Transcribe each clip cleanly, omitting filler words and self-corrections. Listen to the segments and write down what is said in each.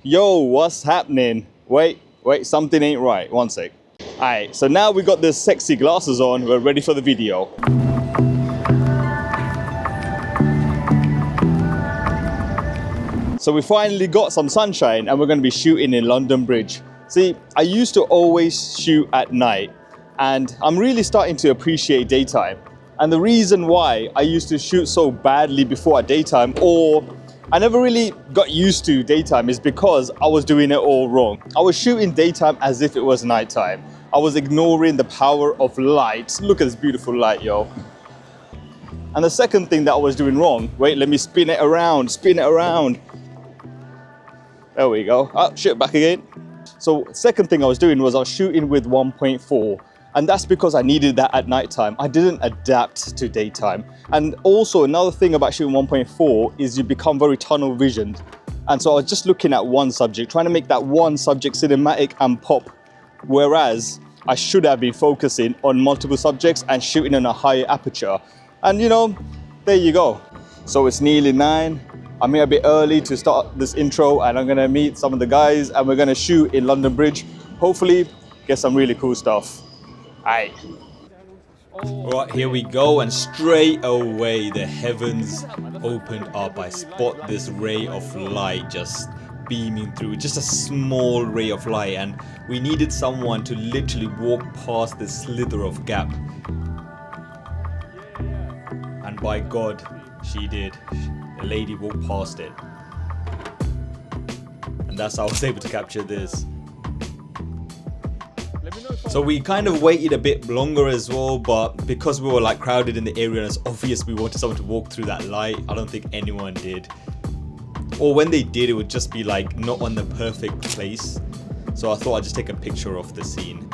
Yo, what's happening? Wait, something ain't right. One sec. Alright, so now we got the sexy glasses on. We're ready for the video. So we finally got some sunshine and we're going to be shooting in London Bridge. See, I used to always shoot at night and I'm really starting to appreciate daytime. And the reason why I used to shoot so badly before at daytime, or I never really got used to daytime, is because I was doing it all wrong. I was shooting daytime as if it was nighttime. I was ignoring the power of light. Look at this beautiful light, yo. And the second thing that I was doing wrong, wait, let me spin it around. There we go. Oh, shit, back again. So second thing I was doing was I was shooting with 1.4. And that's because I needed that at nighttime. I didn't adapt to daytime. And also another thing about shooting 1.4 is you become very tunnel visioned. And so I was just looking at one subject, trying to make that one subject cinematic and pop. Whereas I should have been focusing on multiple subjects and shooting in a higher aperture. And you know, there you go. So it's nearly 9. I'm here a bit early to start this intro and I'm gonna meet some of the guys and we're gonna shoot in London Bridge. Hopefully get some really cool stuff. Aye. Right, here we go, and straight away the heavens opened up. I spot this ray of light just beaming through, just a small ray of light, and we needed someone to literally walk past this slither of gap. And by God, she did. The lady walked past it. And that's how I was able to capture this. So we kind of waited a bit longer as well, but because we were like crowded in the area and it's obvious we wanted someone to walk through that light, I don't think anyone did. Or when they did, it would just be like not on the perfect place. So I thought I'd just take a picture of the scene.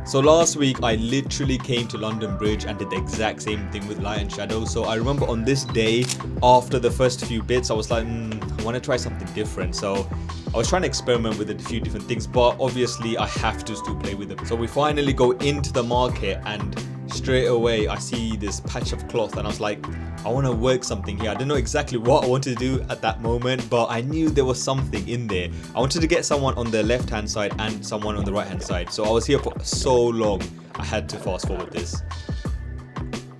So last week I literally came to London Bridge and did the exact same thing with light and shadow. So I remember on this day, after the first few bits, I was like, I want to try something different. So I was trying to experiment with a few different things, but obviously I have to still play with them. So we finally go into the market and straight away I see this patch of cloth and I was like, I want to work something here. I didn't know exactly what I wanted to do at that moment, but I knew there was something in there. I wanted to get someone on the left hand side and someone on the right hand side. So I was here for so long, I had to fast forward this.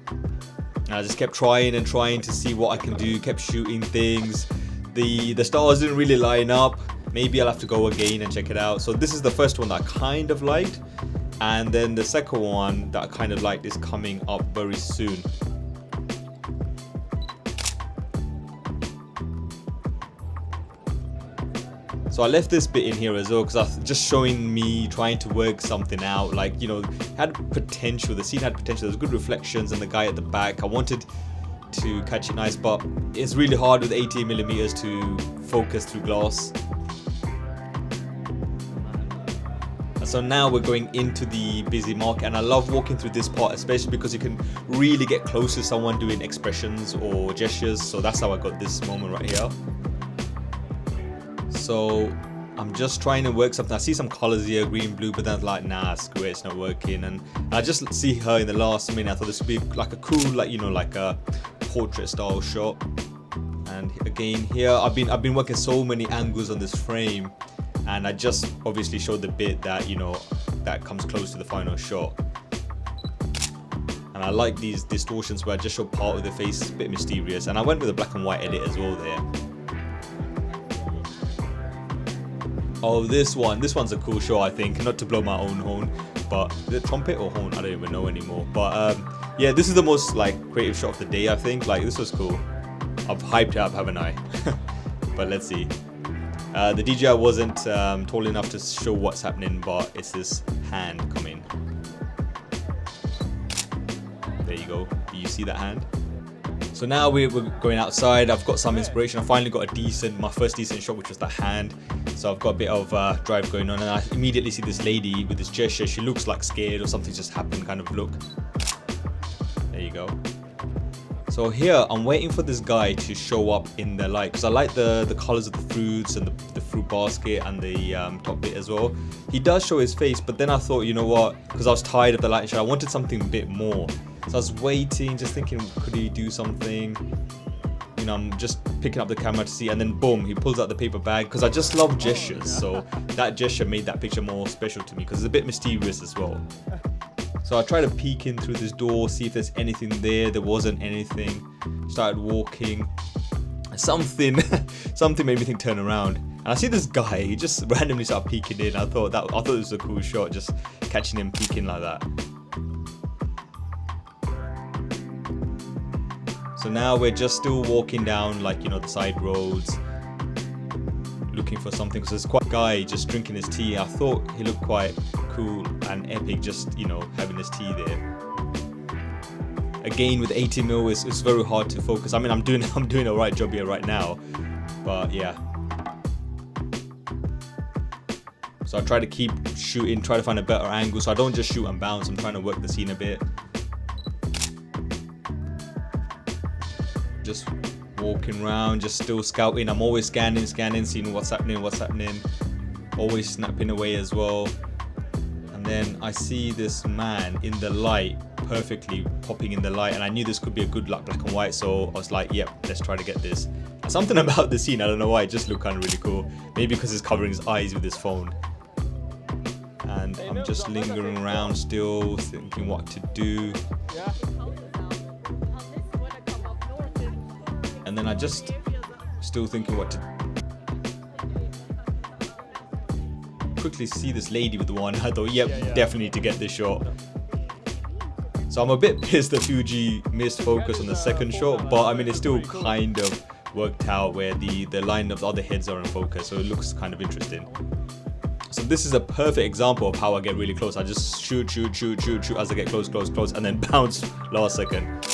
And I just kept trying and trying to see what I can do, kept shooting things. The stars didn't really line up. Maybe I'll have to go again and check it out. So this is the first one that I kind of liked. And then the second one that I kind of liked is coming up very soon. So I left this bit in here as well because I was just showing me trying to work something out. Like, you know, had potential. The scene had potential. There's good reflections and the guy at the back. I wanted to catch it nice, but it's really hard with 18mm to focus through glass. So now we're going into the busy market and I love walking through this part, especially because you can really get close to someone doing expressions or gestures. So that's how I got this moment right here. So I'm just trying to work something. I see some colors here, green, blue, but then I'm like, nah, screw it, it's not working. And I just see her in the last minute. I thought this would be like a cool, like, you know, like a portrait style shot. And again here, I've been working so many angles on this frame. And I just obviously showed the bit that, you know, that comes close to the final shot. And I like these distortions where I just show part of the face, a bit mysterious. And I went with a black and white edit as well there. Oh, this one's a cool shot, I think. Not to blow my own horn, but the trumpet or horn, I don't even know anymore. But yeah, this is the most like creative shot of the day, I think. Like, this was cool. I've hyped it up, haven't I? But let's see. The DJI wasn't tall enough to show what's happening, but it's this hand coming. There you go. Do you see that hand? So now we're going outside. I've got some inspiration. I finally got my first decent shot, which was the hand. So I've got a bit of drive going on, and I immediately see this lady with this gesture. She looks like scared or something just happened kind of look. There you go. So here I'm waiting for this guy to show up in the light because I like the colors of the fruits and the fruit basket and the top bit as well. He does show his face, but then I thought, you know what, because I was tired of the light show, I wanted something a bit more. So I was waiting, just thinking, could he do something? You know, I'm just picking up the camera to see, and then boom, he pulls out the paper bag, because I just love gestures. So that gesture made that picture more special to me, because it's a bit mysterious as well. So I tried to peek in through this door, see if there's anything there. There wasn't anything. Started walking. Something made me think turn around. And I see this guy, he just randomly started peeking in. I thought it was a cool shot, just catching him peeking like that. So now we're just still walking down, like, you know, the side roads, looking for something. So there's quite a guy just drinking his tea. I thought he looked quite cool and epic, just, you know, having his tea there. Again, with 80mm, it's very hard to focus. I mean, I'm doing a right job here right now, but yeah. So I try to keep shooting, try to find a better angle, so I don't just shoot and bounce. I'm trying to work the scene a bit. Just walking around, just still scouting. I'm always scanning, seeing what's happening. Always snapping away as well. And then I see this man in the light, perfectly popping in the light, and I knew this could be a good black and white, so I was like, yep, let's try to get this. And something about the scene, I don't know why, it just looked kind of really cool. Maybe because he's covering his eyes with his phone. And I'm just lingering around still, thinking what to do. And then I just still thinking what to quickly see this lady with the one. I thought, yep, definitely need to get this shot. So I'm a bit pissed that Fuji missed focus on the second shot, but I mean, it still kind of worked out where the line of the other heads are in focus, so it looks kind of interesting. So this is a perfect example of how I get really close. I just shoot as I get close, and then bounce last second.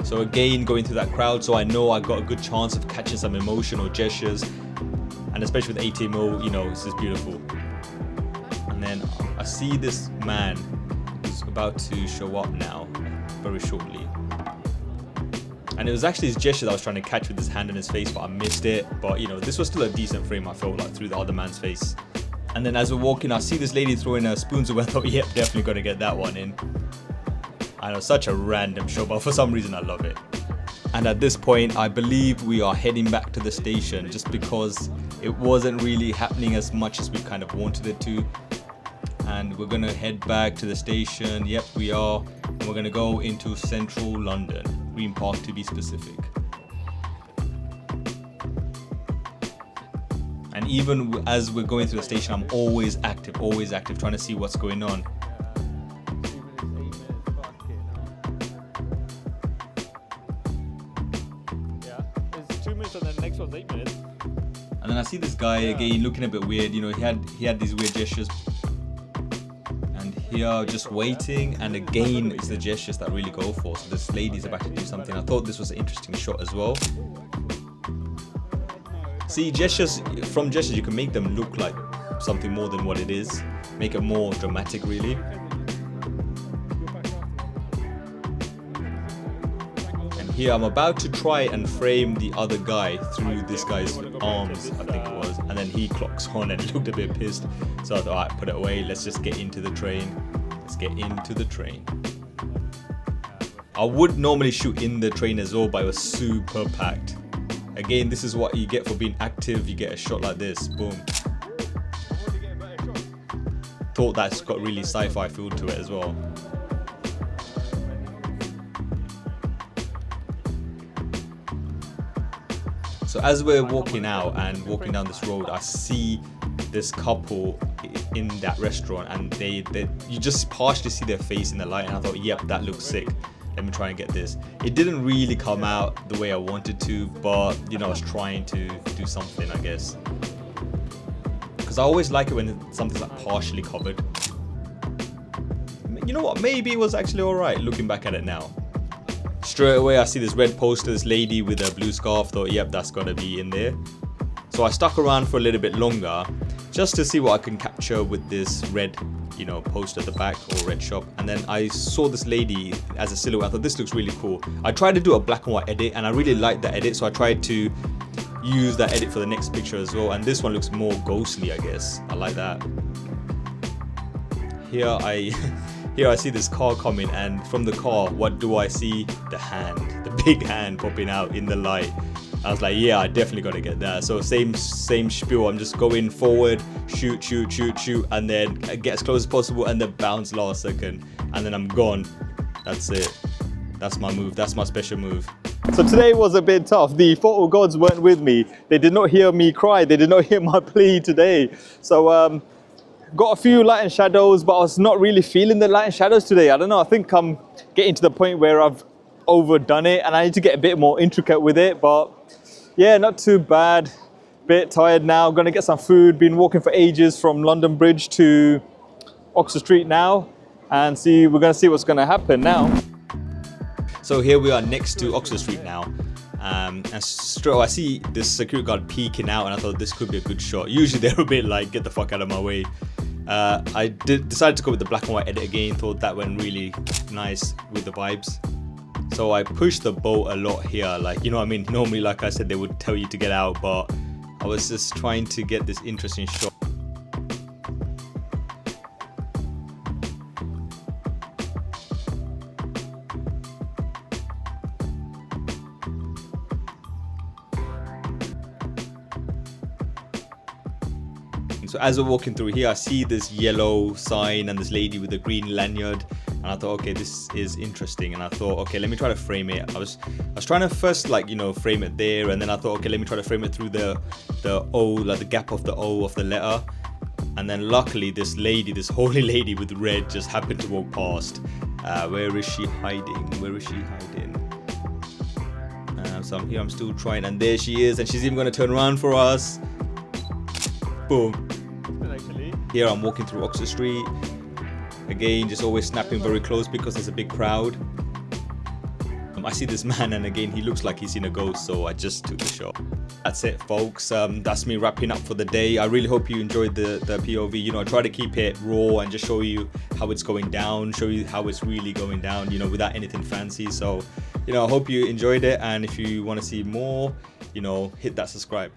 So again, going through that crowd, so I know I got a good chance of catching some emotional gestures, and especially with 80mm, you know, this is beautiful. And then I see this man who's about to show up now, very shortly. And it was actually his gesture that I was trying to catch with his hand in his face, but I missed it. But you know, this was still a decent frame, I felt like, through the other man's face. And then as we're walking, I see this lady throwing her spoons away. I thought, yep, definitely gonna get that one in. I know, such a random shot, but for some reason I love it. And at this point, I believe we are heading back to the station, just because it wasn't really happening as much as we kind of wanted it to. And we're gonna head back to the station. Yep, we are. And we're gonna go into central London, Green Park to be specific. And even as we're going through the station, I'm always active, trying to see what's going on. And then I see this guy again looking a bit weird. You know, he had these weird gestures. And here, just waiting. And again, it's the gestures that really go for. So this lady's about to do something. I thought this was an interesting shot as well. See, from gestures, you can make them look like something more than what it is. Make it more dramatic, really. Here I'm about to try and frame the other guy through this guy's arms, I think it was, and then he clocks on and looked a bit pissed. So I thought, alright, put it away, let's just get into the train. I would normally shoot in the train as well, but it was super packed. Again, this is what you get for being active. You get a shot like this, boom. Thought that's got really sci-fi feel to it as well. So as we're walking out and walking down this road, I see this couple in that restaurant, and you just partially see their face in the light, and I thought, yep, that looks sick. Let me try and get this. It didn't really come out the way I wanted to, but you know, I was trying to do something, I guess. Because I always like it when something's like partially covered. You know what? Maybe it was actually alright looking back at it now. Straight away, I see this red poster, this lady with a blue scarf. Thought, yep, that's gonna be in there. So I stuck around for a little bit longer, just to see what I can capture with this red, you know, poster at the back, or red shop. And then I saw this lady as a silhouette. I thought, this looks really cool. I tried to do a black and white edit, and I really liked that edit, so I tried to use that edit for the next picture as well. And this one looks more ghostly, I guess. I like that. Here here I see this car coming, and from the car, what do I see? The hand, the big hand popping out in the light. I was like, yeah, I definitely got to get that. So same spiel. I'm just going forward, shoot, and then get as close as possible, and then bounce last second, and then I'm gone. That's it. That's my move. That's my special move. So today was a bit tough. The photo gods weren't with me. They did not hear me cry. They did not hear my plea today. So got a few light and shadows, but I was not really feeling the light and shadows today. I don't know. I think I'm getting to the point where I've overdone it, and I need to get a bit more intricate with it. But yeah, not too bad. Bit tired now. Gonna get some food. Been walking for ages from London Bridge to Oxford Street now, and we're gonna see what's gonna happen now. So here we are next to Oxford Street now, and straight away I see this security guard peeking out, and I thought this could be a good shot. Usually they're a bit like, get the fuck out of my way. I decided to go with the black and white edit again. Thought that went really nice with the vibes. So I pushed the boat a lot here, like, you know what I mean? Normally, like I said, they would tell you to get out, but I was just trying to get this interesting shot. So as we're walking through here, I see this yellow sign and this lady with a green lanyard, and I thought, okay, this is interesting. And I thought, okay, let me try to frame it. I was trying to first, like, you know, frame it there, and then I thought, okay, let me try to frame it through the O, like the gap of the O of the letter. And then luckily, this lady, this holy lady with red, just happened to walk past. Where is she hiding? Where is she hiding? So I'm here, I'm still trying, and there she is, and she's even going to turn around for us. Boom. Here I'm walking through Oxford Street. Again, just always snapping very close because there's a big crowd. I see this man, and again, he looks like he's seen a ghost, so I just took the shot. That's it, folks. That's me wrapping up for the day. I really hope you enjoyed the POV. You know, I try to keep it raw and just show you how it's going down, show you how it's really going down, you know, without anything fancy. So, you know, I hope you enjoyed it, and if you want to see more, you know, hit that subscribe.